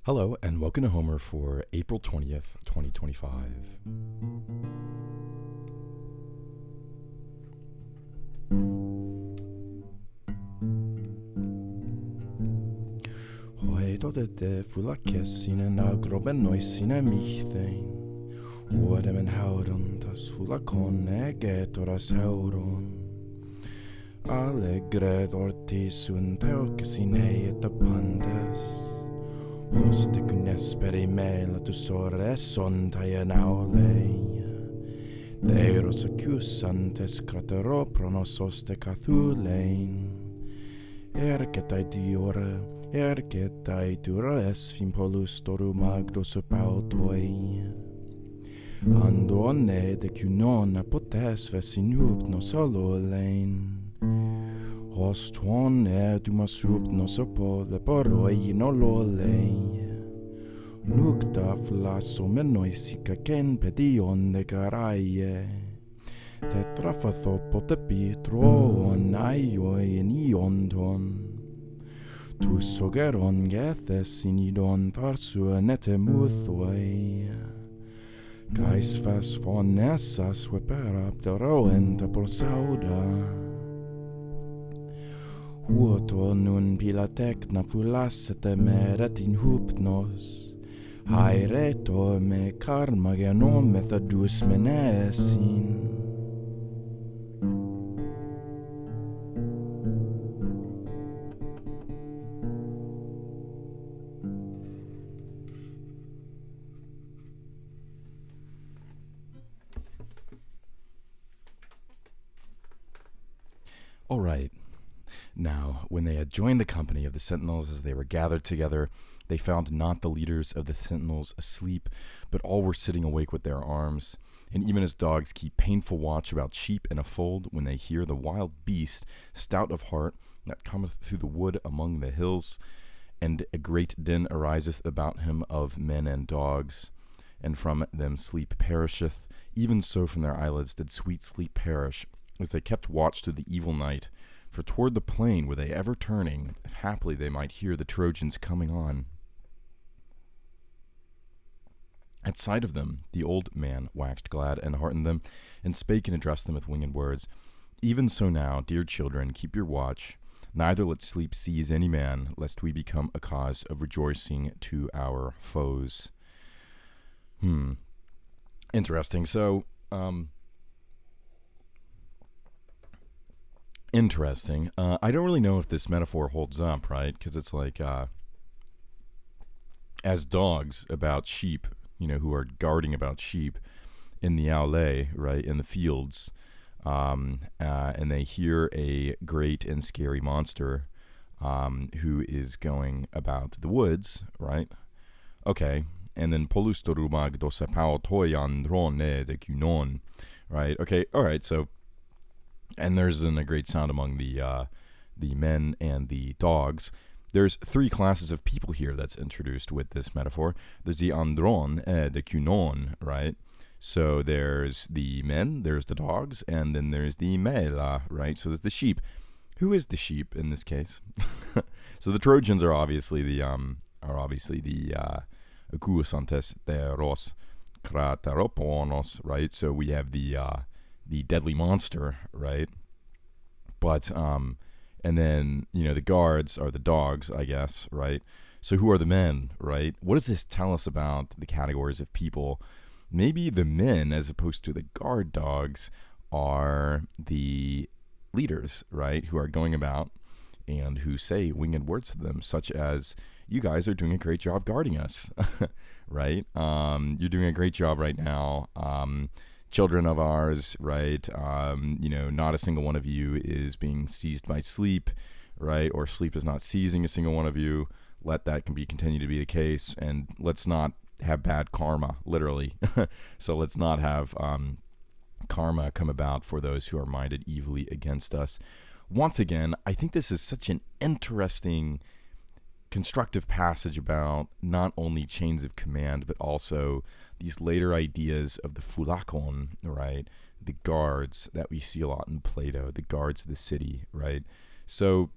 Hello, and welcome to Homer for April 20th, 2025. Hoidodde fulla kessine nagroben noisine michthein. Uodemen hauron tas fulla konne getoras hauron. Allegre dortisun teokesine et pantes. Hoste kunes per email tu sore sontaia naulei. Deiros accusantes cratero pronosos te cathulein. Ergetai diore, ergetai dures fin polus doru magdos pautoi. Androne de cunona potes vesin hypnos alolein. Hoston dumas hypnos opole poroi no lolei. Nukta flasso menoisica ken pedion de caraie. Tetrafatho potepitron aioi in ionton. Tu sogeron gethes inidon parsua netemuthoi. Gais fas fonessas weperapteroenta prosauda. Huoto nun pilatecna fullassete meret in hypnos. Haereto me karma genomethadus menesin. All right. Now, when they had joined the company of the sentinels as they were gathered together, they found not the leaders of the sentinels asleep, but all were sitting awake with their arms. And even as dogs keep painful watch about sheep in a fold, when they hear the wild beast, stout of heart, that cometh through the wood among the hills, and a great din ariseth about him of men and dogs, and from them sleep perisheth, even so from their eyelids did sweet sleep perish, as they kept watch through the evil night. For toward the plain were they ever turning, if haply they might hear the Trojans coming on. At sight of them, the old man waxed glad and heartened them, and spake and addressed them with winged words. Even so now, dear children, keep your watch. Neither let sleep seize any man, lest we become a cause of rejoicing to our foes. Interesting. So, interesting. I don't really know if this metaphor holds up, right? Because it's like, as dogs about sheep, who are guarding about sheep in the aule, right, in the fields, and they hear a great and scary monster who is going about the woods, right? Okay. And then polustorumag dosapao toyan drone de cunon, right? Okay. All right. So, and there's a great sound among the men and the dogs. There's three classes of people here that's introduced with this metaphor. There's the andron, the kunon, right? So there's the men, there's the dogs, and then there's the mela, right? So there's the sheep. Who is the sheep in this case? So the Trojans are obviously the akusantes theros krataroponos, right? So we have the deadly monster, right? But and then, the guards are the dogs, I guess, right? So who are the men, right? What does this tell us about the categories of people? Maybe the men, as opposed to the guard dogs, are the leaders, right? Who are going about and who say winged words to them, such as, you guys are doing a great job guarding us, right? You're doing a great job right now. Children of ours, right? Not a single one of you is being seized by sleep, right? Or sleep is not seizing a single one of you. Let that continue to be the case, and let's not have bad karma, literally. So let's not have karma come about for those who are minded evilly against us. Once again, I think this is such an interesting, constructive passage about not only chains of command, but also these later ideas of the phulakon, right? The guards that we see a lot in Plato, the guards of the city, right? So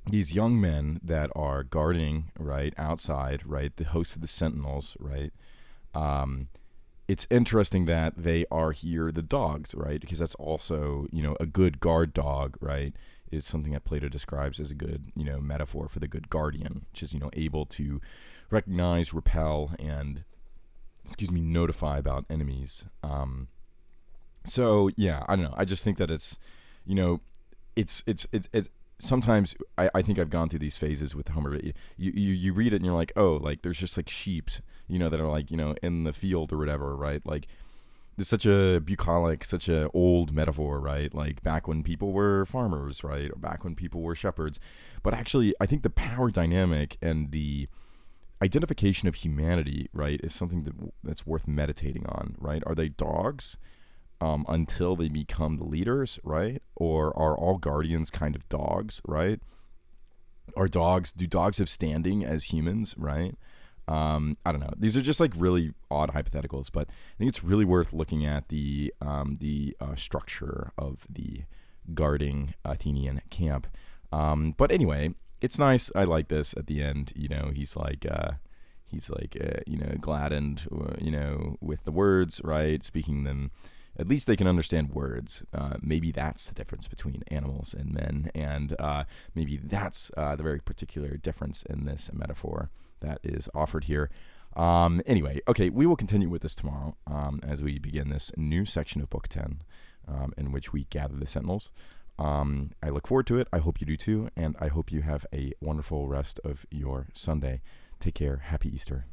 these young men that are guarding, right, outside, right, the host of the Sentinels, right. Um, it's interesting that they are here the dogs, right, because that's also, a good guard dog, right, is something that Plato describes as a good, metaphor for the good guardian, which is, able to recognize, repel, and notify about enemies. So yeah, I don't know. I just think that it's, you know, it's sometimes I think I've gone through these phases with Homer. You read it and you're like, oh, like there's just like sheep, that are like, in the field or whatever, right? Like it's such a bucolic, such a old metaphor, right? Like back when people were farmers, right? Or back when people were shepherds. But actually, I think the power dynamic and the identification of humanity, right, is something that's worth meditating on, right? Are they dogs until they become the leaders, right? Or are all guardians kind of dogs, right? Do dogs have standing as humans, right? I don't know. These are just like really odd hypotheticals, but I think it's really worth looking at the structure of the guarding Athenian camp. But anyway, it's nice. I like this at the end. He's gladdened, with the words, right? Speaking them, at least they can understand words. Maybe that's the difference between animals and men, and maybe that's the very particular difference in this metaphor that is offered here. Anyway, okay, we will continue with this tomorrow as we begin this new section of Book 10, in which we gather the Sentinels. I look forward to it. I hope you do too, and I hope you have a wonderful rest of your Sunday. Take care. Happy Easter.